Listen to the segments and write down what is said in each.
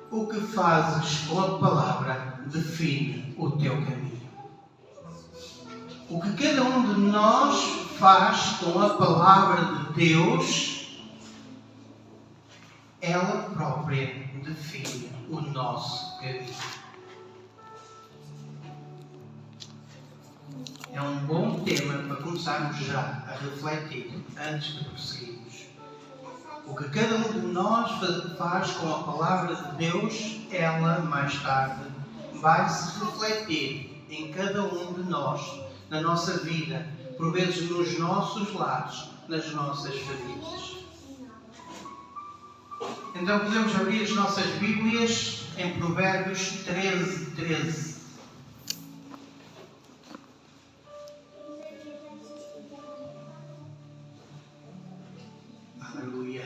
O que fazes com a palavra define o teu caminho. O que cada um de nós faz com a palavra de Deus, ela própria define o nosso caminho. É um bom tema para começarmos já a refletir antes de prosseguirmos. O que cada um de nós faz com a palavra de Deus, ela mais tarde vai se refletir em cada um de nós, na nossa vida, por vezes nos nossos lares, nas nossas famílias. Então podemos abrir as nossas Bíblias em Provérbios 13. Aleluia.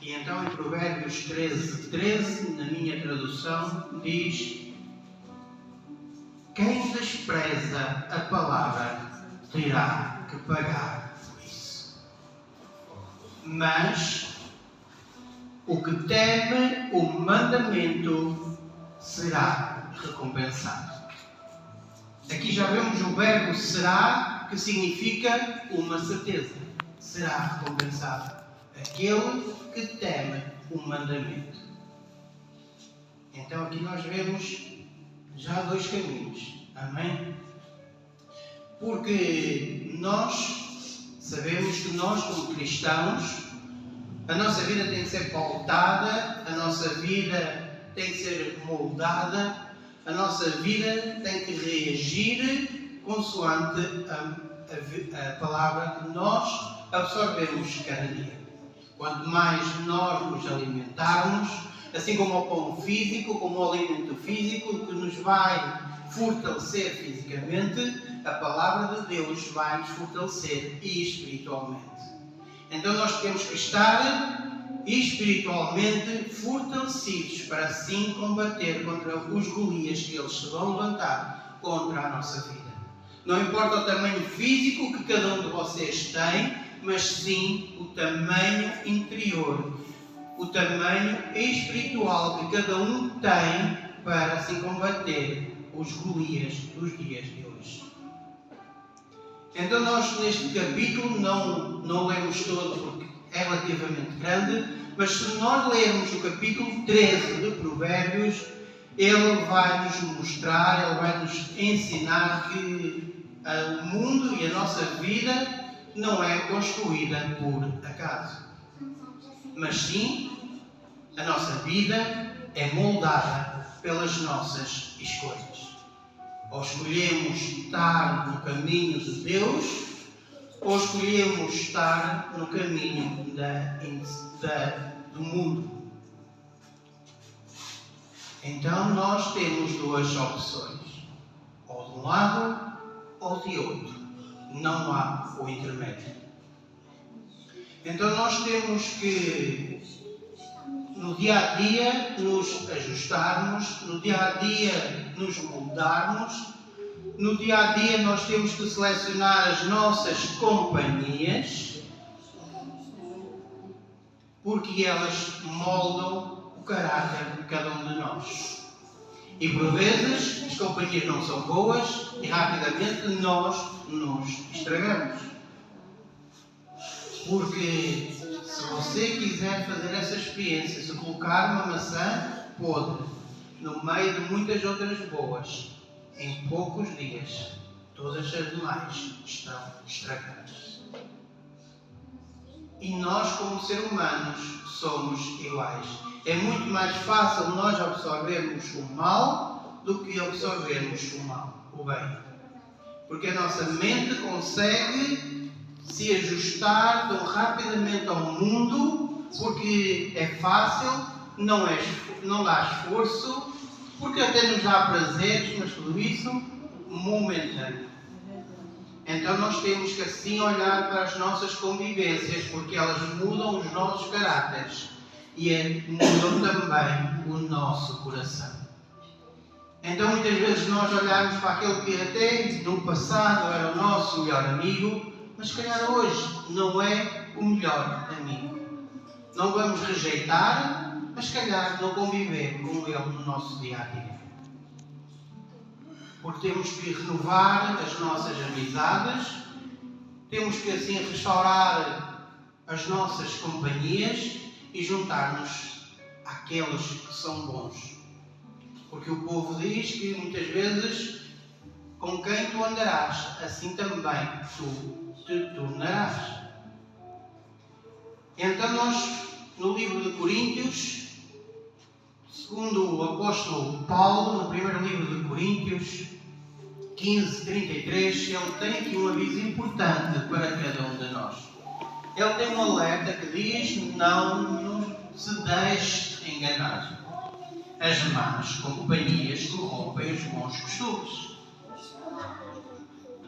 E então em Provérbios 13, na minha tradução, diz: quem despreza a palavra terá que pagar por isso. Mas o que teme o mandamento será recompensado. Aqui já vemos o verbo será, que significa uma certeza. Será recompensado aquele que teme o mandamento. Então aqui nós vemos já dois caminhos. Amém? Porque nós sabemos que nós, como cristãos, a nossa vida tem que ser pautada, a nossa vida tem que ser moldada, a nossa vida tem que reagir consoante a palavra que nós absorvemos cada dia. Quanto mais nós nos alimentarmos, assim como o pão físico, como o alimento físico, que nos vai fortalecer fisicamente, a palavra de Deus vai nos fortalecer espiritualmente. Então nós temos que estar espiritualmente fortalecidos para assim combater contra os Golias que eles se vão levantar contra a nossa vida. Não importa o tamanho físico que cada um de vocês tem, mas sim o tamanho interior, o tamanho espiritual que cada um tem para assim combater os Golias dos dias de hoje. Então nós neste capítulo não lemos todo porque é relativamente grande, mas se nós lermos o capítulo 13 de Provérbios, ele vai nos mostrar, ele vai nos ensinar que o mundo e a nossa vida não é construída por acaso, mas sim a nossa vida é moldada pelas nossas escolhas. Ou escolhemos estar no caminho de Deus, ou escolhemos estar no caminho do mundo. Então nós temos duas opções, ou de um lado ou de outro. Não há o intermédio. Então nós temos que, no dia a dia, nos ajustarmos, no dia a dia, nos moldarmos, no dia a dia, nós temos que selecionar as nossas companhias, porque elas moldam o caráter de cada um de nós. E por vezes as companhias não são boas e rapidamente nós nos estragamos. Porque se você quiser fazer essa experiência, se colocar uma maçã podre no meio de muitas outras boas, em poucos dias todas as demais estão estragadas. E nós, como seres humanos, somos iguais. É muito mais fácil nós absorvermos o mal do que absorvermos o bem. Porque a nossa mente consegue se ajustar tão rapidamente ao mundo, porque é fácil, não dá esforço, porque até nos dá prazeres, mas tudo isso momentâneo. Então nós temos que assim olhar para as nossas convivências, porque elas mudam os nossos caráteres e mudam também o nosso coração. Então muitas vezes nós olhamos para aquele que até no passado era o nosso melhor amigo, mas se calhar hoje não é o melhor amigo. Não vamos rejeitar, mas se calhar não conviver com ele no nosso dia a dia. Porque temos que renovar as nossas amizades, temos que assim restaurar as nossas companhias e juntar-nos àqueles que são bons. Porque o povo diz que muitas vezes, com quem tu andarás, assim também tu te tornarás. Então nós, no livro de Coríntios, segundo o apóstolo Paulo, no primeiro livro de Coríntios, 15:33, ele tem aqui um aviso importante para cada um de nós. Ele tem um alerta que diz: não se deixe enganar. As más companhias corrompem os bons costumes.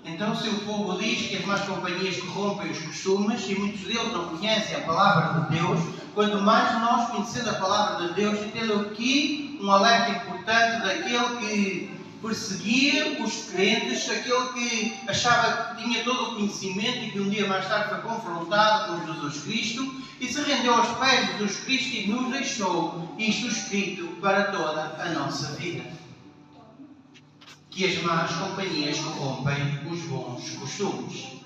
Então, se o povo diz que as más companhias corrompem os costumes e muitos deles não conhecem a palavra de Deus, quanto mais nós conhecendo a palavra de Deus, e tendo aqui um alerta importante daquele que perseguia os crentes, aquele que achava que tinha todo o conhecimento e que um dia mais tarde foi confrontado com Jesus Cristo e se rendeu aos pés de Jesus Cristo e nos deixou isto escrito para toda a nossa vida. Que as más companhias corrompem os bons costumes.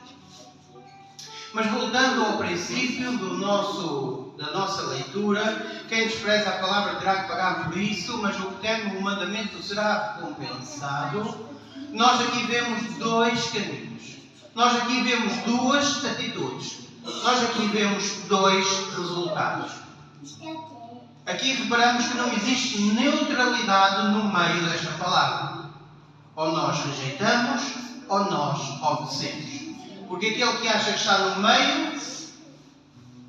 Mas voltando ao princípio da nossa leitura, quem despreza a palavra terá que pagar por isso, mas o que teme o mandamento será recompensado. Nós aqui vemos dois caminhos. Nós aqui vemos duas atitudes. Nós aqui vemos dois resultados. Aqui reparamos que não existe neutralidade no meio desta palavra. Ou nós rejeitamos, ou nós obedecemos. Porque aquele que acha que está no meio,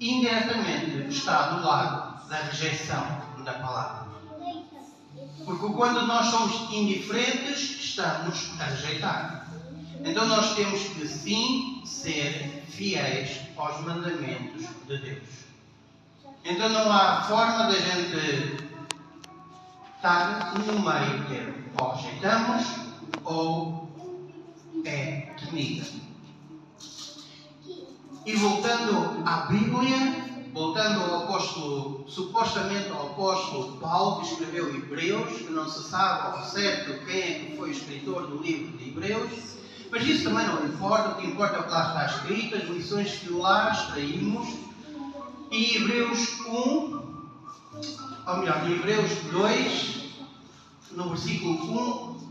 indiretamente está do lado da rejeição da palavra. Porque quando nós somos indiferentes, estamos a rejeitar. Então nós temos que sim ser fiéis aos mandamentos de Deus. Então não há forma da gente estar no meio termo. Ou rejeitamos, ou é quinida. E voltando à Bíblia, voltando ao apóstolo, supostamente ao apóstolo Paulo, que escreveu Hebreus, que não se sabe ao certo quem é que foi o escritor do livro de Hebreus, mas isso também não importa, o que importa é o que lá está escrito, as lições que lá extraímos. E Hebreus 1, ou melhor, em Hebreus 2, no versículo 1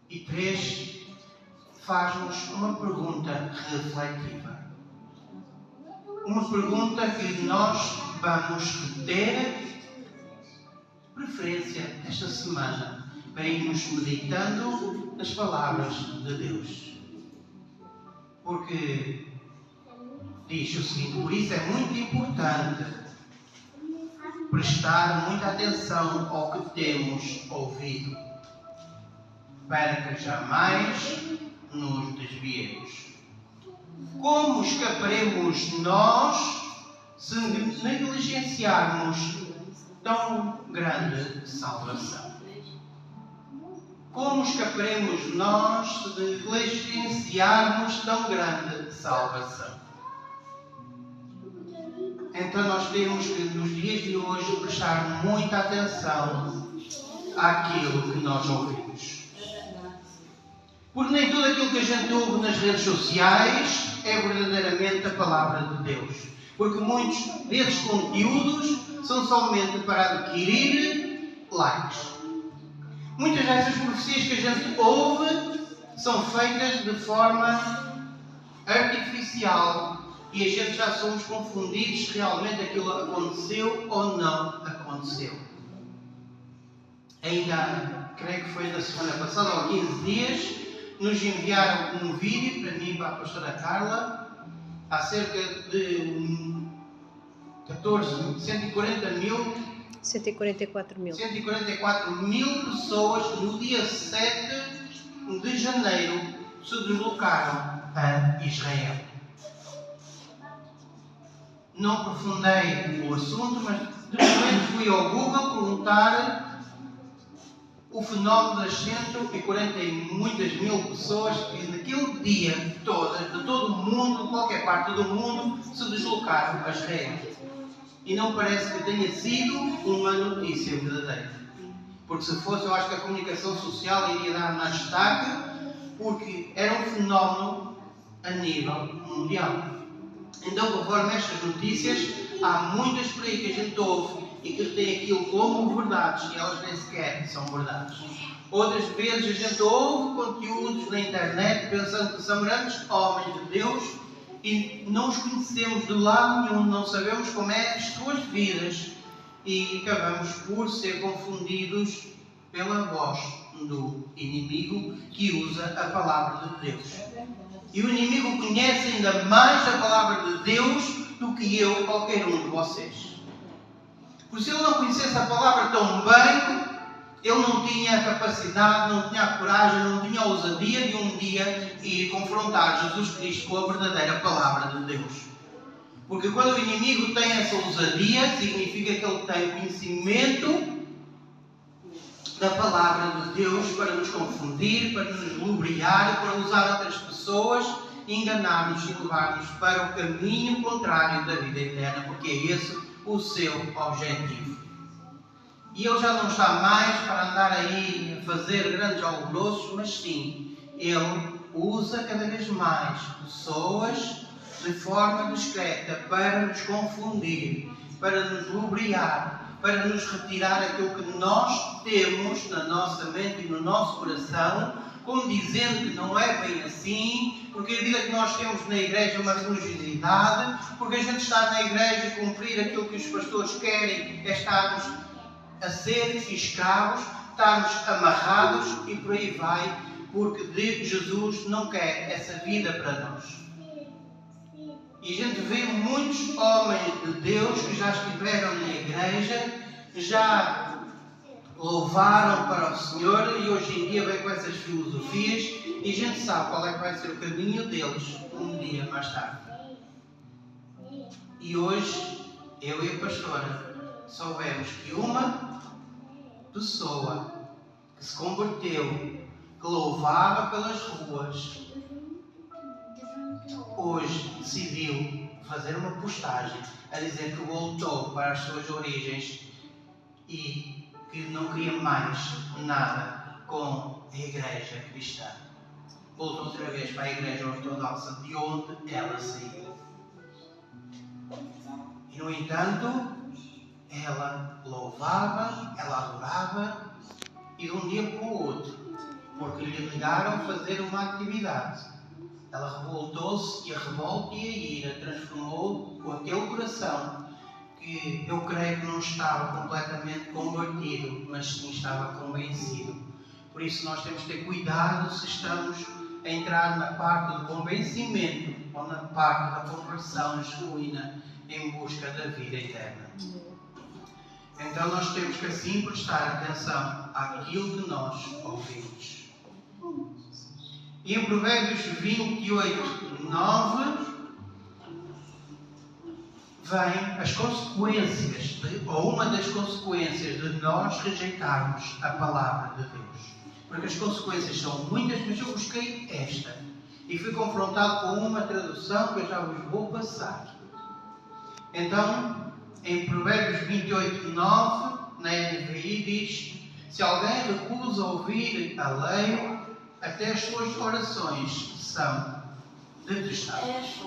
e 3, faz-nos uma pergunta reflexiva. Uma pergunta que nós vamos ter preferência esta semana para irmos meditando nas palavras de Deus. Porque diz o seguinte: por isso é muito importante prestar muita atenção ao que temos ouvido, para que jamais nos desviemos. Como escaparemos nós se negligenciarmos tão grande salvação? Como escaparemos nós se negligenciarmos tão grande salvação? Então nós temos que, nos dias de hoje, prestar muita atenção àquilo que nós ouvimos. Porque nem tudo aquilo que a gente ouve nas redes sociais é verdadeiramente a palavra de Deus. Porque muitos desses conteúdos são somente para adquirir likes. Muitas dessas profecias que a gente ouve são feitas de forma artificial e a gente já somos confundidos se realmente aquilo aconteceu ou não aconteceu. Ainda, creio que foi da semana passada, ou 15 dias, nos enviaram um vídeo para mim e para a pastora Carla acerca de 144 mil pessoas no dia 7 de janeiro se deslocaram a Israel. Não aprofundei o assunto, mas de repente fui ao Google perguntar o fenómeno das 140 e muitas mil pessoas que naquele dia todas, de todo o mundo, de qualquer parte do mundo, se deslocaram a Israel. e não parece que tenha sido uma notícia verdadeira. Porque se fosse, eu acho que a comunicação social iria dar mais destaque, porque era um fenómeno a nível mundial. Então, conforme estas notícias, há muitas por aí que a gente ouve e que tem aquilo como verdades, e elas nem sequer são verdades. Outras vezes a gente ouve conteúdos na internet pensando que são grandes homens de Deus e não os conhecemos de lado nenhum, não sabemos como é as suas vidas e acabamos por ser confundidos pela voz do inimigo que usa a palavra de Deus. E o inimigo conhece ainda mais a palavra de Deus do que eu ou qualquer um de vocês. Por se ele não conhecesse a palavra tão bem, ele não tinha a capacidade, não tinha a coragem, não tinha a ousadia de um dia ir confrontar Jesus Cristo com a verdadeira palavra de Deus. Porque quando o inimigo tem essa ousadia, significa que ele tem conhecimento da palavra de Deus para nos confundir, para nos lubriar, para usar outras pessoas, enganar-nos e levar-nos para o caminho contrário da vida eterna, porque é esse o seu objetivo. E ele já não está mais para andar aí a fazer grandes alvoroços, mas sim, ele usa cada vez mais pessoas de forma discreta para nos confundir, para nos lubriar, para nos retirar aquilo que nós temos na nossa mente e no nosso coração, como dizendo que não é bem assim, porque a vida que nós temos na igreja é uma religiosidade, porque a gente está na igreja a cumprir aquilo que os pastores querem, é estarmos a ser escravos, estarmos amarrados e por aí vai, porque Jesus não quer essa vida para nós. E a gente vê muitos homens de Deus que já estiveram na igreja, já louvaram para o Senhor e hoje em dia vem com essas filosofias e a gente sabe qual é que vai ser o caminho deles um dia mais tarde. E hoje, eu e a pastora soubemos que uma pessoa que se converteu, que louvava pelas ruas, hoje decidiu fazer uma postagem a dizer que voltou para as suas origens e que não queria mais nada com a igreja cristã. Voltou outra vez para a igreja ortodoxa de onde ela saiu. E no entanto, ela louvava, ela adorava e de um dia para o outro, porque lhe negaram fazer uma atividade, ela revoltou-se e a revolta e a ira transformou com aquele coração que eu creio que não estava completamente convertido, mas sim estava convencido. Por isso nós temos que ter cuidado se estamos a entrar na parte do convencimento ou na parte da conversão genuína em busca da vida eterna. Então nós temos que assim prestar atenção àquilo que nós ouvimos. E em Provérbios 28, 9, vem as consequências, ou uma das consequências de nós rejeitarmos a palavra de Deus. Porque as consequências são muitas, mas eu busquei esta. E fui confrontado com uma tradução que eu já vos vou passar. Então, em Provérbios 28, 9, na NVI diz: se alguém recusa ouvir a lei, até as suas orações são detestáveis.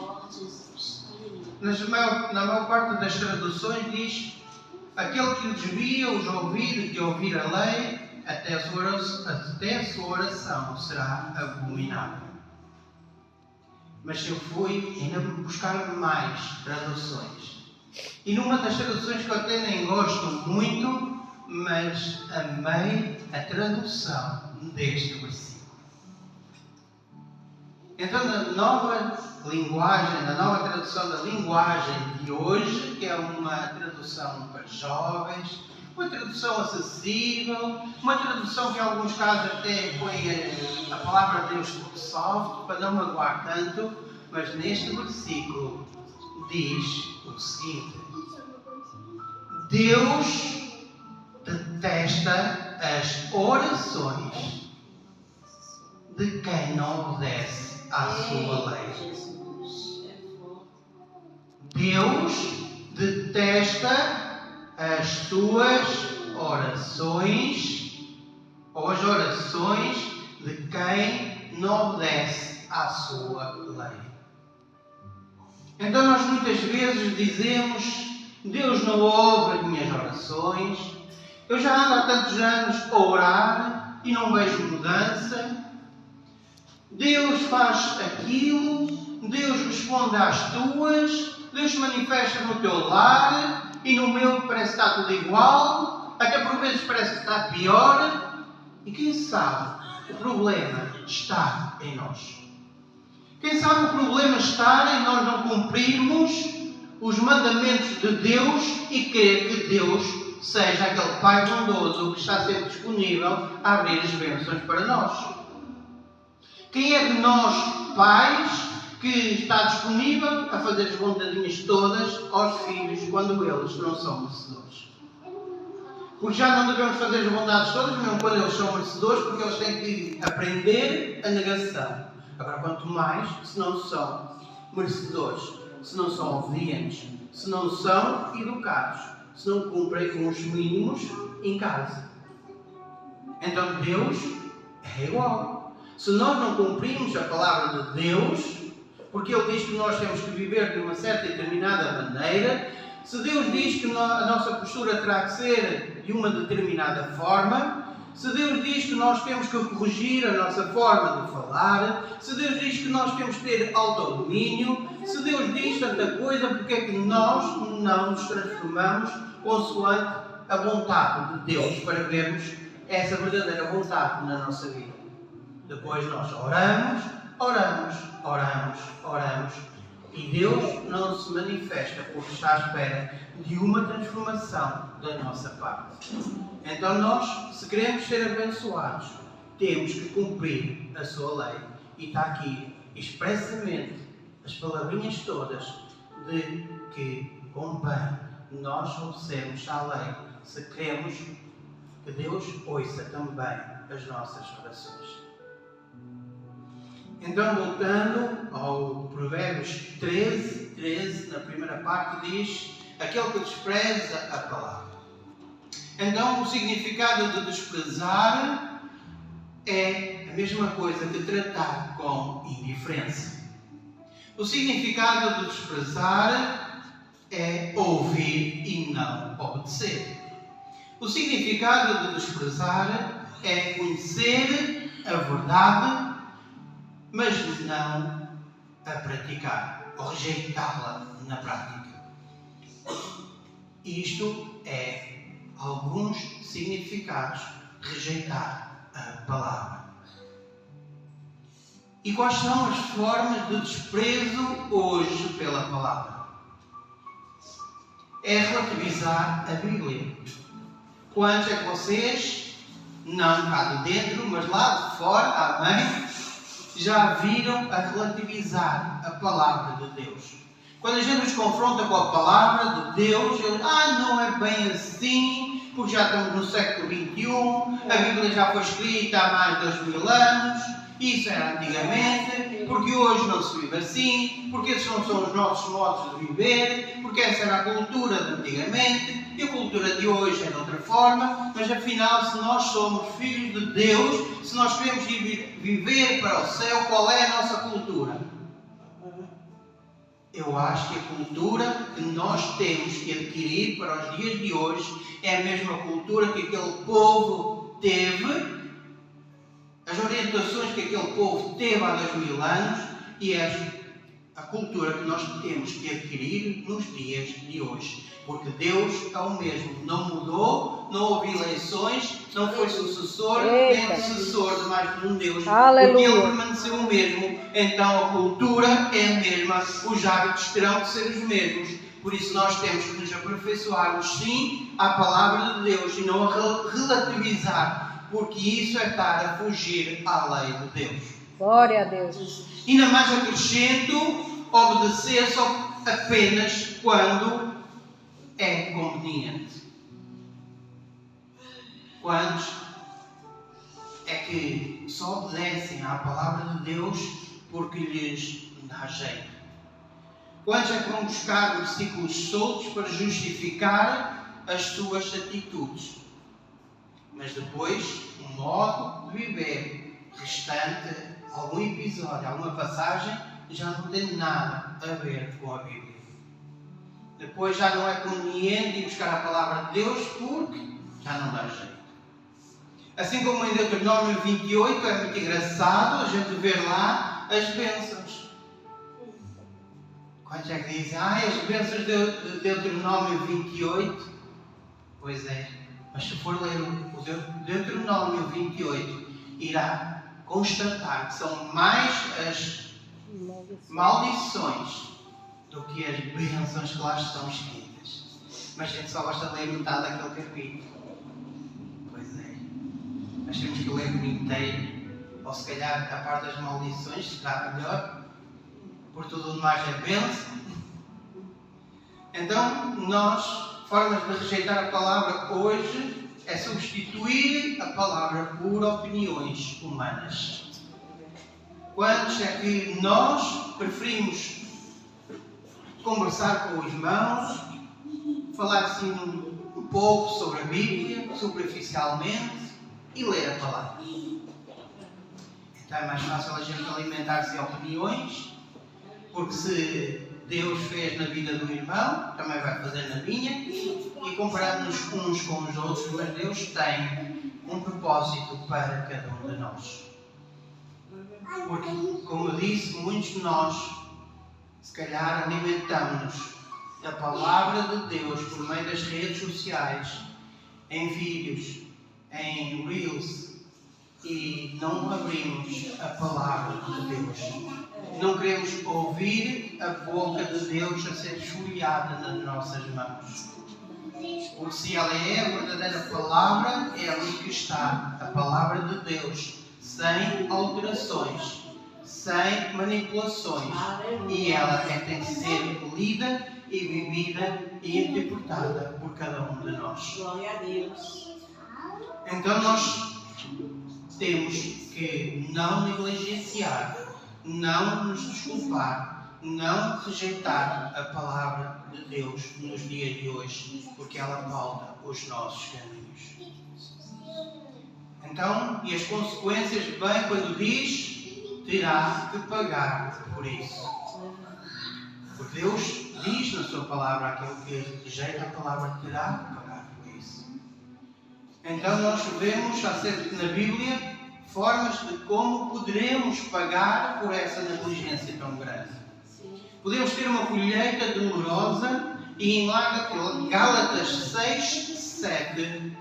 Na maior parte das traduções diz: aquele que desvia os ouvidos de ouvir a lei, até a sua oração será abominável. Mas eu fui ainda buscar mais traduções. E numa das traduções que eu até nem gosto muito, mas amei a tradução deste versículo. Então, na nova linguagem, na nova tradução da linguagem de hoje, que é uma tradução para jovens, uma tradução acessível, uma tradução que em alguns casos até põe a palavra de Deus soft, para não magoar tanto, mas neste versículo diz o seguinte: Deus detesta as orações de quem não obedece à sua lei. Deus detesta as suas orações ou as orações de quem não obedece à sua lei. Então nós muitas vezes dizemos: Deus não ouve as minhas orações, eu já ando há tantos anos a orar e não vejo mudança. Deus faz aquilo, Deus responde às tuas, Deus se manifesta no teu lar e no meu parece que está tudo igual, até por vezes parece que está pior. E quem sabe o problema está em nós. Quem sabe o problema está em nós não cumprirmos os mandamentos de Deus e querer que Deus seja aquele Pai bondoso que está sempre disponível a abrir as bênçãos para nós. Quem é de nós, pais, que está disponível a fazer as vontadinhas todas aos filhos quando eles não são merecedores? Porque já não devemos fazer as vontades todas, mesmo quando eles são merecedores, porque eles têm que aprender a negação. Agora, quanto mais, se não são merecedores, se não são obedientes, se não são educados, se não cumprem com os mínimos em casa. Então Deus é igual. Se nós não cumprimos a palavra de Deus, porque Ele diz que nós temos que viver de uma certa e determinada maneira, se Deus diz que a nossa postura terá que ser de uma determinada forma, se Deus diz que nós temos que corrigir a nossa forma de falar, se Deus diz que nós temos que ter autodomínio, se Deus diz tanta coisa, porque é que nós não nos transformamos consoante a vontade de Deus para vermos essa verdadeira vontade na nossa vida? Depois nós oramos, e Deus não se manifesta porque está à espera de uma transformação da nossa parte. Então nós, se queremos ser abençoados, temos que cumprir a sua lei. E está aqui expressamente as palavrinhas todas de que convém nós obedecemos à lei se queremos que Deus ouça também as nossas orações. Então, voltando ao Provérbios 13, na primeira parte diz: aquele que despreza a palavra. Então, o significado de desprezar é a mesma coisa que tratar com indiferença. O significado de desprezar é ouvir e não obedecer. O significado de desprezar é conhecer a verdade, mas não a praticar, ou rejeitá-la na prática. Isto é alguns significados de rejeitar a palavra. E quais são as formas de desprezo hoje pela palavra? É relativizar a Bíblia. Quantos é que vocês, não cá de dentro, mas lá de fora, amém, já viram a relativizar a palavra de Deus? Quando a gente nos confronta com a palavra de Deus, não é bem assim, porque já estamos no século XXI, a Bíblia já foi escrita há mais de 2000 anos, isso era antigamente, porque hoje não se vive assim, porque esses não são os nossos modos de viver, porque essa era a cultura de antigamente, e a cultura de hoje é de outra forma, mas afinal, se nós somos filhos de Deus, se nós queremos viver para o céu, qual é a nossa cultura? Eu acho que a cultura que nós temos que adquirir para os dias de hoje é a mesma cultura que aquele povo teve, as orientações que aquele povo teve há 2000 anos, e é a cultura que nós temos que adquirir nos dias de hoje. Porque Deus é o mesmo, não mudou, não houve eleições, não foi sucessor, nem antecessor de mais de um Deus. Aleluia. Porque Ele permaneceu o mesmo, então a cultura é a mesma, os hábitos terão que ser os mesmos. Por isso nós temos que nos aperfeiçoarmos sim à palavra de Deus e não a relativizar, porque isso é estar a fugir à lei de Deus. Glória a Deus. E ainda mais acrescento, obedecer só apenas quando é conveniente. Quantos é que só obedecem à palavra de Deus porque lhes dá jeito? Quantos é que vão buscar versículos soltos para justificar as suas atitudes? Mas depois, o modo de viver restante, algum episódio, alguma passagem, já não tem nada a ver com a Bíblia. Depois já não é conveniente ir buscar a palavra de Deus porque já não dá jeito. Assim como em Deuteronômio 28, é muito engraçado a gente ver lá as bênçãos. Quantos é que dizem, as bênçãos de Deuteronômio 28? Pois é, mas se for ler o Deuteronômio 28, irá constatar que são mais as maldições do que as bênçãos que lá estão escritas. Mas a gente só basta ler metade daquele capítulo. Pois é. Mas temos que ler o inteiro. Ou se calhar a parte das maldições será melhor. Por tudo o mais é bênção. Então, formas de rejeitar a palavra hoje é substituir a palavra por opiniões humanas. Quantos é que nós preferimos conversar com os irmãos, falar assim um pouco sobre a Bíblia, superficialmente, e ler a palavra? Então é mais fácil a gente alimentar-se de opiniões, porque se Deus fez na vida do irmão, também vai fazer na minha, e compararmos uns com os outros, mas Deus tem um propósito para cada um de nós. Porque, como eu disse, muitos de nós se calhar alimentamos a palavra de Deus por meio das redes sociais, em vídeos, em reels, e não abrimos a palavra de Deus. Não queremos ouvir a boca de Deus a ser esfoliada nas nossas mãos. Porque se ela é a verdadeira palavra, é ali que está a palavra de Deus, sem alterações, sem manipulações, e ela é que tem que ser lida e vivida e interpretada por cada um de nós. Glória a Deus. Então nós temos que não negligenciar, não nos desculpar, não rejeitar a palavra de Deus nos dias de hoje, porque ela pauta os nossos caminhos. Então, e as consequências vêm quando diz: terá que pagar por isso. Porque Deus diz na sua palavra: aquele que rejeita a palavra terá que pagar por isso. Então nós vemos acerca na Bíblia formas de como poderemos pagar por essa negligência tão grande. Podemos ter uma colheita dolorosa, e em Gálatas 6, 7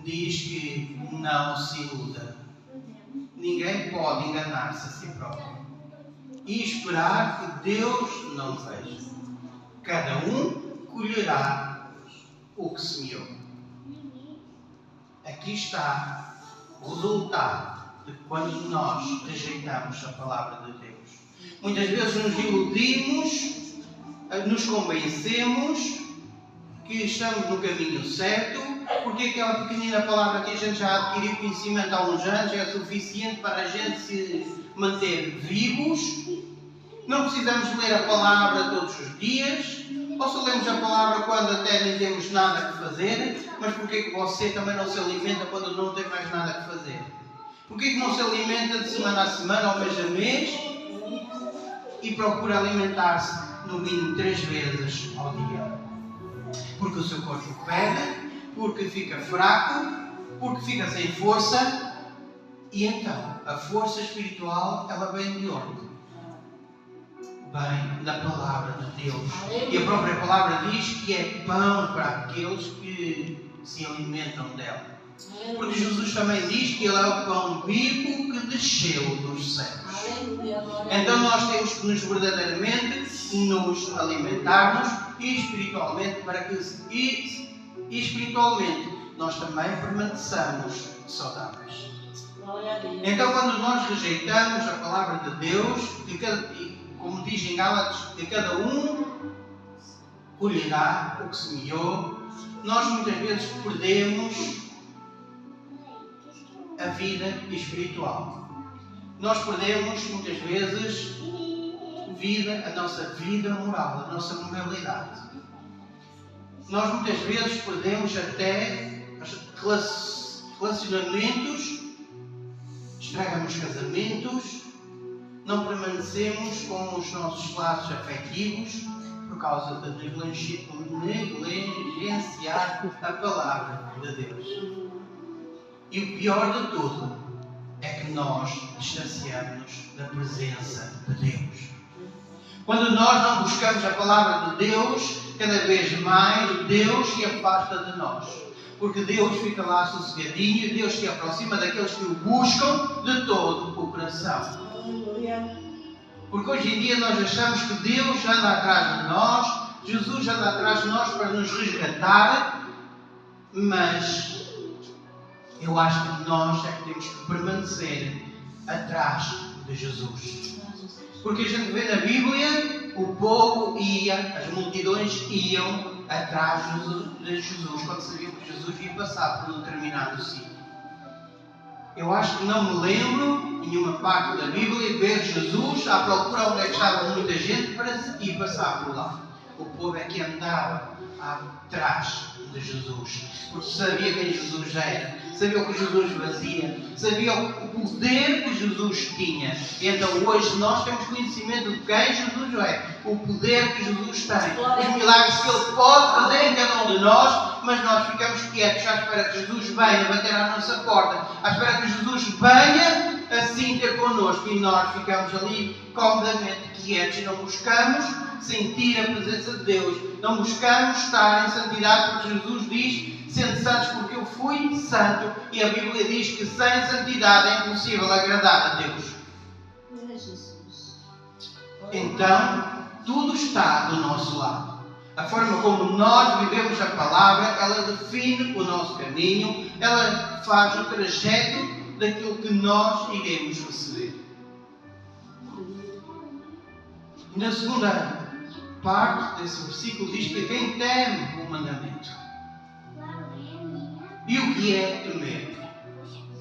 diz que não se iluda. Ninguém pode enganar-se a si próprio e esperar que Deus não veja. Cada um colherá o que semeou. Aqui está o resultado de quando nós rejeitamos a palavra de Deus. Muitas vezes nos iludimos, nos convencemos que estamos no caminho certo, porque aquela pequenina palavra que a gente já adquiriu conhecimento há uns anos é suficiente para a gente se manter vivos. Não precisamos ler a palavra todos os dias, ou só lemos a palavra quando até nem temos nada que fazer. Mas porquê que você também não se alimenta quando não tem mais nada que fazer? Porquê que não se alimenta de semana a semana ou mês a mês e procura alimentar-se no mínimo 3 vezes ao dia? Porque o seu corpo pede, porque fica fraco, porque fica sem força. E então, a força espiritual, ela vem de onde? Vem da palavra de Deus. E a própria palavra diz que é pão para aqueles que se alimentam dela. Porque Jesus também diz que Ele é o pão vivo que desceu dos céus. Então nós temos que nos verdadeiramente nos alimentarmos espiritualmente para que espiritualmente nós também permaneçamos saudáveis. Então quando nós rejeitamos a palavra de Deus, como diz em Gálatas, que cada um colherá o que semeou, nós muitas vezes perdemos a vida espiritual. Nós perdemos muitas vezes vida, a nossa vida moral, a nossa moralidade. Nós muitas vezes perdemos até relacionamentos, estragamos casamentos, não permanecemos com os nossos laços afetivos por causa de negligenciar a palavra de Deus. E o pior de tudo é que nós distanciamos da presença de Deus. Quando nós não buscamos a palavra de Deus, cada vez mais Deus se afasta de nós. Porque Deus fica lá sossegadinho, Deus se aproxima daqueles que o buscam de todo o coração. Porque hoje em dia nós achamos que Deus anda atrás de nós, Jesus anda atrás de nós para nos resgatar, mas eu acho que nós é que temos que permanecer atrás de Jesus. Porque a gente vê na Bíblia, o povo ia, as multidões iam atrás de Jesus, quando sabiam que Jesus ia passar por um determinado sítio. Eu acho que não me lembro, em nenhuma parte da Bíblia, ver Jesus à procura onde é que estava muita gente para ir passar por lá. O povo é que andava atrás de Jesus, porque sabia quem Jesus era, sabia o que Jesus fazia, sabia o poder que Jesus tinha. E então hoje nós temos conhecimento de quem Jesus é, o poder que Jesus tem, os milagres que Ele pode fazer em cada um de nós, mas nós ficamos quietos à espera que Jesus venha bater à nossa porta, à espera que Jesus venha assim ter connosco, e nós ficamos ali comodamente quietos e não buscamos sentir a presença de Deus, não buscamos estar em santidade, porque Jesus diz: sendo santos porque eu fui santo, e a Bíblia diz que sem santidade é impossível agradar a Deus. Então, tudo está do nosso lado. A forma como nós vivemos a palavra, ela define o nosso caminho, ela faz o trajeto daquilo que nós iremos receber. E na segunda parte desse versículo diz que quem teme o mandamento. E o que é temer?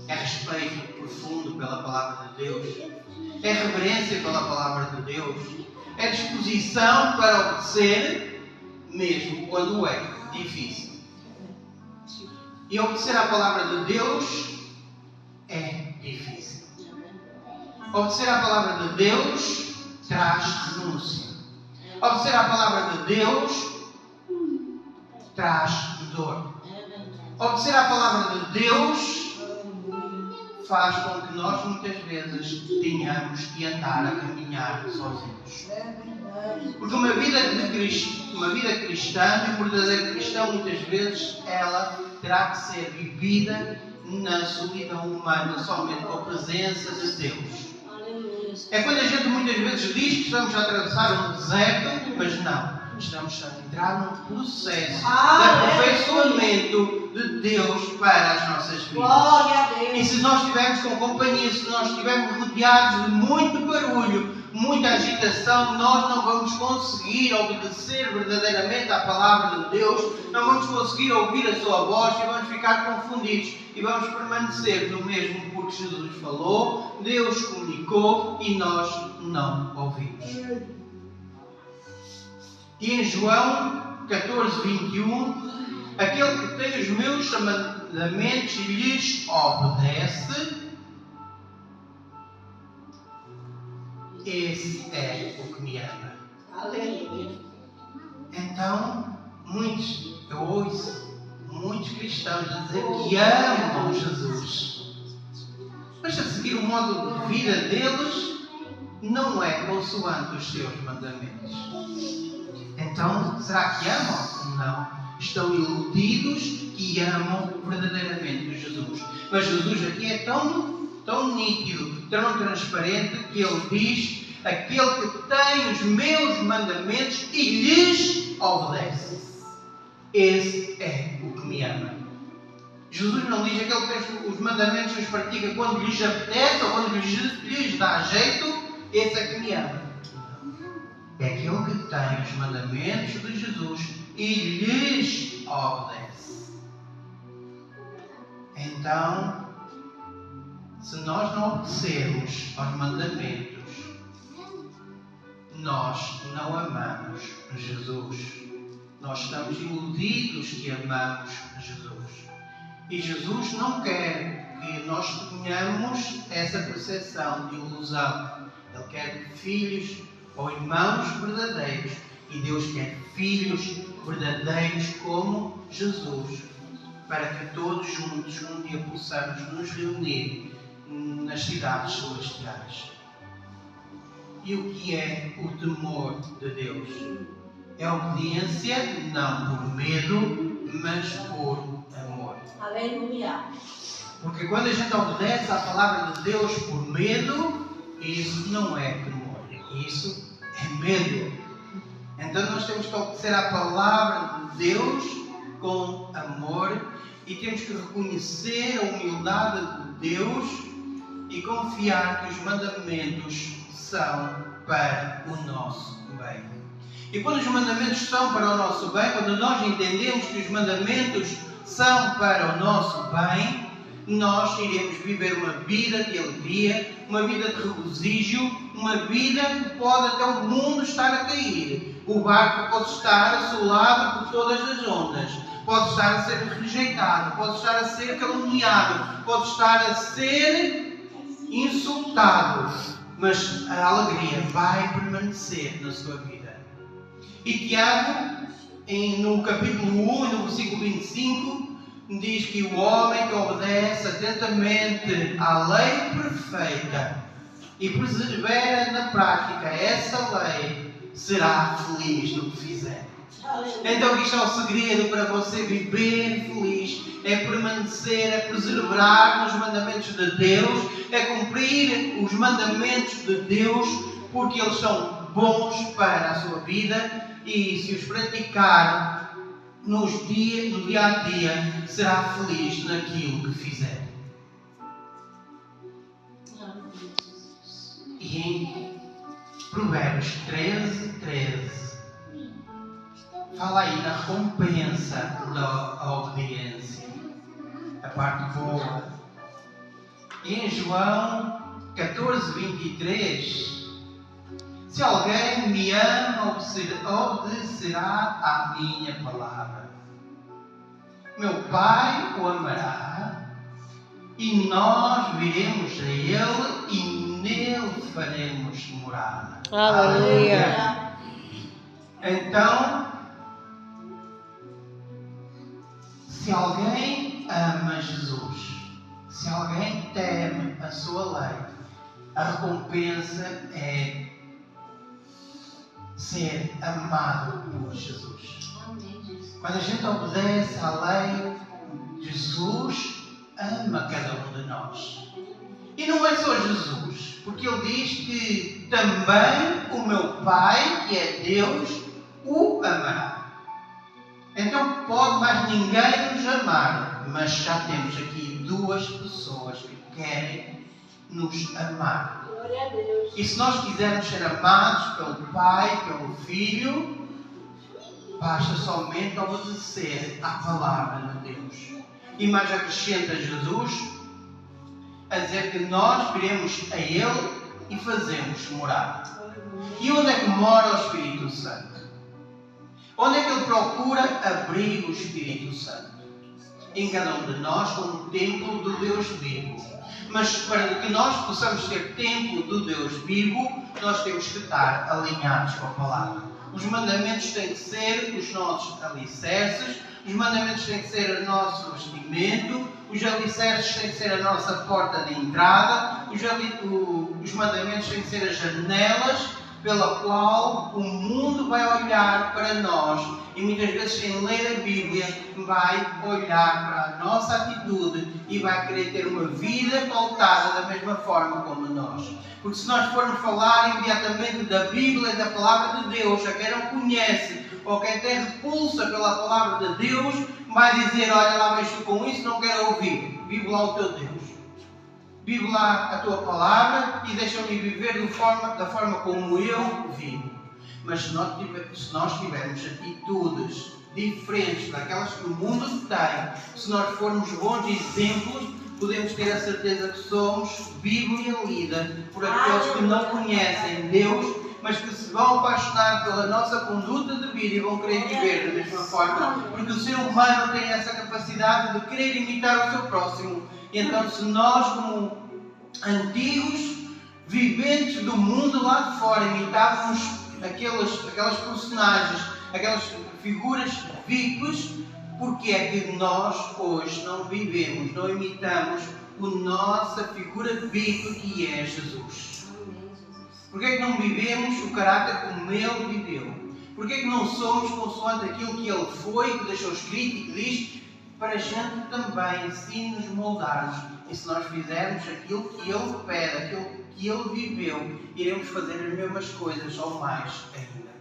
É respeito profundo pela palavra de Deus, é reverência pela palavra de Deus, é disposição para obedecer, mesmo quando é difícil. E obedecer à palavra de Deus é difícil. Obedecer à palavra de Deus traz renúncia. Obedecer à palavra de Deus traz dor. Obedecer à palavra de Deus faz com que nós muitas vezes tenhamos que andar a caminhar sozinhos. Porque uma vida cristã, um verdadeiro cristão, muitas vezes ela terá que ser vivida na solidão humana, somente com a presença de Deus. É quando a gente muitas vezes diz que estamos a atravessar um deserto, mas não. Estamos a entrar num processo de aperfeiçoamento de Deus para as nossas vidas. E se nós estivermos com companhia, se nós estivermos rodeados de muito barulho, muita agitação, nós não vamos conseguir obedecer verdadeiramente à palavra de Deus, não vamos conseguir ouvir a sua voz e vamos ficar confundidos e vamos permanecer no mesmo, porque Jesus falou, Deus comunicou e nós não ouvimos. E em João 14:21, aquele que tem os meus mandamentos e lhes obedece, esse é o que me ama. Aleluia. Então, eu ouço muitos cristãos a dizer que amam Jesus, mas a seguir o modo de vida deles não é consoante os seus mandamentos. Então, será que amam? Não. Estão iludidos que amam verdadeiramente Jesus. Mas Jesus aqui é tão nítido, tão transparente, que ele diz: aquele que tem os meus mandamentos e lhes obedece, esse é o que me ama. Jesus não diz aquele que tem os mandamentos e os pratica quando lhes apetece ou quando lhes dá jeito, esse é que me ama. É aquele que tem os mandamentos de Jesus e lhes obedece. Então, se nós não obedecermos aos mandamentos, nós não amamos Jesus. Nós estamos iludidos que amamos Jesus. E Jesus não quer que nós tenhamos essa percepção de ilusão. Ele quer filhos ou irmãos verdadeiros. E Deus quer filhos verdadeiros como Jesus. Para que todos juntos um dia possamos nos reunir nas cidades celestiais. E o que é o temor de Deus? É obediência não por medo, mas por amor. Aleluia. Porque quando a gente obedece à palavra de Deus por medo, isso não é temor. Isso é medo. Então nós temos que obedecer à palavra de Deus com amor e temos que reconhecer a humildade de Deus e confiar que os mandamentos são para o nosso bem. E quando os mandamentos são para o nosso bem, quando nós entendemos que os mandamentos são para o nosso bem, nós iremos viver uma vida de alegria, uma vida de regozijo, uma vida que pode até o mundo estar a cair. O barco pode estar assolado por todas as ondas, pode estar a ser rejeitado, pode estar a ser caluniado, pode estar a ser insultado, mas a alegria vai permanecer na sua vida. E Tiago, no capítulo 1, no versículo 25, diz que o homem que obedece atentamente à lei perfeita e persevera na prática essa lei, será feliz no que fizer. Então isto é o segredo para você viver feliz, é permanecer, é perseverar nos mandamentos de Deus, é cumprir os mandamentos de Deus, porque eles são bons para a sua vida e se os praticar no dia a dia, será feliz naquilo que fizer. E em Provérbios 13, fala aí na recompensa da obediência, a parte boa. E em João 14:23, se alguém me ama, obedecerá à minha palavra. Meu Pai o amará, e nós viremos a Ele, e nele faremos morada. Aleluia. Então, se alguém ama Jesus, se alguém teme a sua lei, a recompensa é ser amado por Jesus. Quando a gente obedece à lei, Jesus ama cada um de nós. E não é só Jesus, porque Ele diz que também o meu Pai, que é Deus, o amará. Então pode mais ninguém nos amar, mas já temos aqui duas pessoas que querem nos amar. Glória a Deus. E se nós quisermos ser amados pelo Pai, pelo Filho, basta somente obedecer à palavra de Deus. E mais acrescenta Jesus a dizer que nós viremos a Ele e fazemos morada. E onde é que mora o Espírito Santo? Onde é que Ele procura abrir o Espírito Santo? Em cada um de nós como templo do Deus vivo. Mas para que nós possamos ser templo do Deus vivo, nós temos que estar alinhados com a palavra. Os mandamentos têm que ser os nossos alicerces, os mandamentos têm que ser o nosso vestimento, os alicerces têm que ser a nossa porta de entrada, os mandamentos têm que ser as janelas pela qual o mundo vai olhar para nós e muitas vezes sem ler a Bíblia vai olhar para a nossa atitude e vai querer ter uma vida pautada da mesma forma como nós. Porque se nós formos falar imediatamente da Bíblia e da Palavra de Deus a quem não conhece ou quem tem repulsa pela Palavra de Deus, vai dizer, olha lá vens tu com isso, não quero ouvir, vive lá o teu Deus. Vive lá a tua palavra e deixa-me viver da forma como eu vivo. Mas se nós tivermos atitudes diferentes daquelas que o mundo tem, se nós formos bons exemplos, podemos ter a certeza que somos Bíblia lida por aqueles que não conhecem Deus, mas que se vão apaixonar pela nossa conduta de vida e vão querer viver da mesma forma, porque o ser humano tem essa capacidade de querer imitar o seu próximo. E então, se nós, como antigos viventes do mundo lá de fora, imitávamos aquelas personagens, aquelas figuras VIPs, porque é que nós hoje não vivemos, não imitamos a nossa figura VIP, que é Jesus? Porque é que não vivemos o caráter como Ele viveu? Porque é que não somos consoante aquilo que Ele foi, que deixou escrito e que diz, para a gente também, se nos moldarmos, e se nós fizermos aquilo que Ele pede, aquilo que Ele viveu, iremos fazer as mesmas coisas ou mais ainda.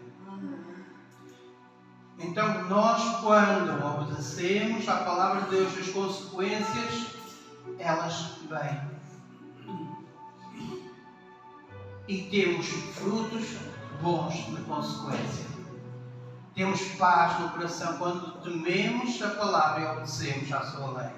Então, nós, quando obedecemos à palavra de Deus, as consequências, elas vêm. E temos frutos bons de consequência. Temos paz no coração quando tememos a palavra e obedecemos à sua lei.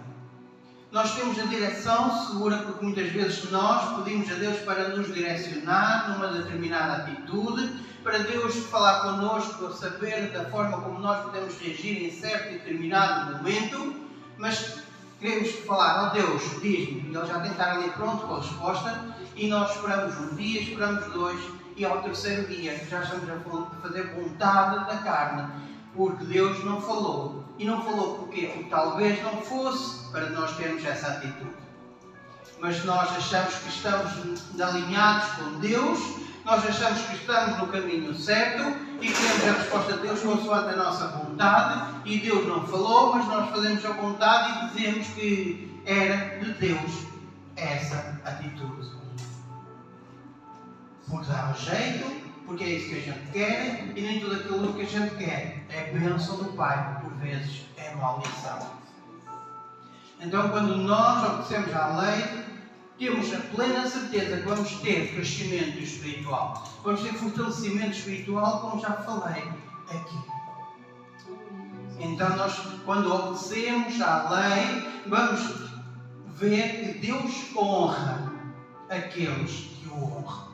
Nós temos a direção segura, porque muitas vezes nós pedimos a Deus para nos direcionar numa determinada atitude, para Deus falar connosco, para saber da forma como nós podemos reagir em certo e determinado momento, mas queremos falar, Deus, diz-me, e Ele já tem que estar ali pronto com a resposta, e nós esperamos um dia, esperamos dois, e ao terceiro dia já estamos a fazer vontade da carne, porque Deus não falou. E não falou porquê? Porque talvez não fosse para nós termos essa atitude. Mas nós achamos que estamos alinhados com Deus, nós achamos que estamos no caminho certo e queremos a resposta de Deus consoante a nossa vontade, e Deus não falou, mas nós fazemos a vontade e dizemos que era de Deus essa atitude. Porque dá um jeito, porque é isso que a gente quer, e nem tudo aquilo que a gente quer é bênção do Pai, por vezes é maldição. Então, quando nós obedecemos à lei, temos a plena certeza que vamos ter crescimento espiritual, vamos ter fortalecimento espiritual, como já falei aqui. Então, nós, quando obedecemos à lei, vamos ver que Deus honra aqueles que o honram.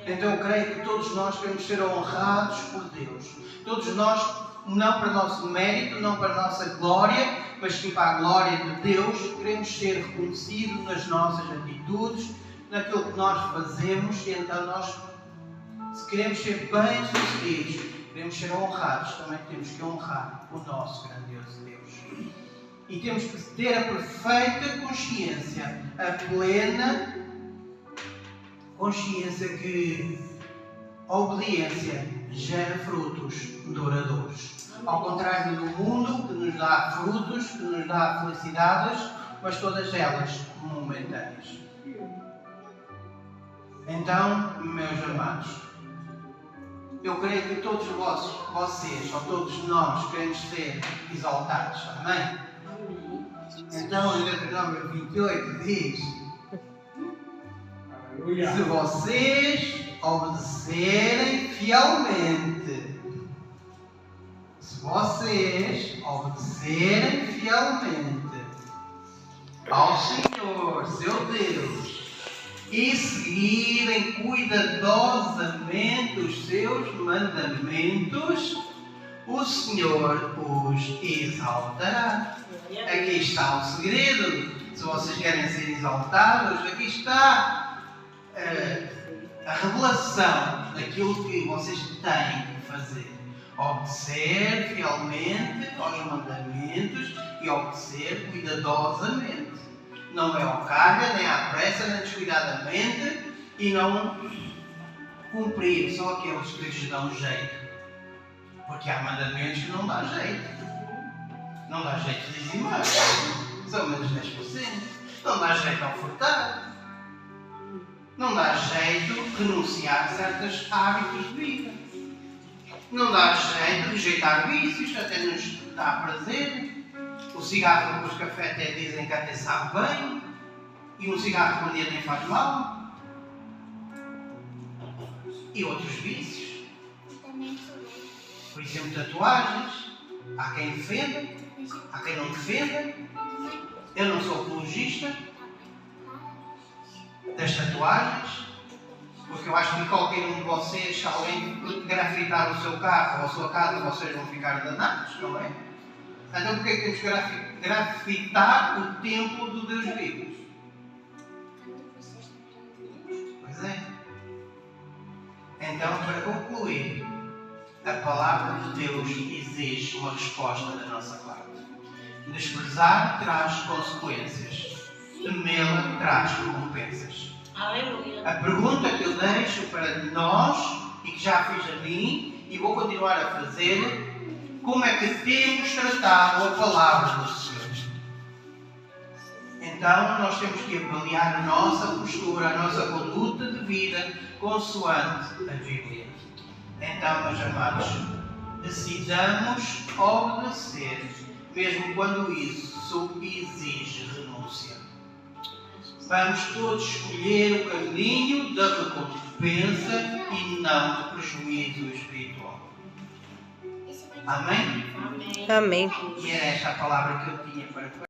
Então eu creio que todos nós queremos ser honrados por Deus. Todos nós, não para nosso mérito, não para nossa glória, mas sim para a glória de Deus, queremos ser reconhecidos nas nossas atitudes, naquilo que nós fazemos, e então nós, se queremos ser bem-sucedidos, queremos ser honrados, também temos que honrar o nosso grandioso Deus. E temos que ter a perfeita consciência, a plena consciência que a obediência gera frutos duradouros. Ao contrário do mundo, que nos dá frutos, que nos dá felicidades, mas todas elas momentâneas. Então, meus amados, eu creio que todos vocês, ou todos nós, queremos ser exaltados. Amém? Então, em Deuteronômio 28 diz: se vocês obedecerem fielmente, ao Senhor, seu Deus, e seguirem cuidadosamente os seus mandamentos, o Senhor os exaltará. Aqui está o segredo. Se vocês querem ser exaltados, aqui está a revelação daquilo que vocês têm que fazer. Obedecer fielmente aos mandamentos e obedecer cuidadosamente. Não é ao calha, nem à pressa, nem descuidadamente, e não cumprir só aqueles que lhes dão jeito. Porque há mandamentos que não dá jeito. Não dá jeito de dizimar. São menos 10%. Não dá jeito a ofertar. Não dá jeito de renunciar a certos hábitos de vida. Não dá jeito de rejeitar vícios, até nos dá prazer. O cigarro depois do café até dizem que até sabe bem. E um cigarro por dia nem faz mal. E outros vícios. Por exemplo, tatuagens. Há quem defenda, há quem não defenda. Eu não sou apologista das tatuagens, Porque eu acho que qualquer um de vocês, se alguém grafitar o seu carro ou a sua casa, vocês vão ficar danados, não é? Então porquê é que temos que grafitar o templo do Deus vivo? Pois é. Então, para concluir, a palavra de Deus exige uma resposta da nossa parte. Desprezar traz consequências. Temê-la traz recompensas. Aleluia. A pergunta que eu deixo para nós, e que já fiz a mim, e vou continuar a fazer, como é que temos tratado a palavra do Senhor? Então, nós temos que avaliar a nossa postura, a nossa conduta de vida, consoante a Bíblia. Então, meus amados, decidamos obedecer, mesmo quando isso exige renúncia. Vamos todos escolher o caminho da recompensa e não do prejuízo espiritual. Amém? Amém. Amém. E era esta a palavra que eu tinha para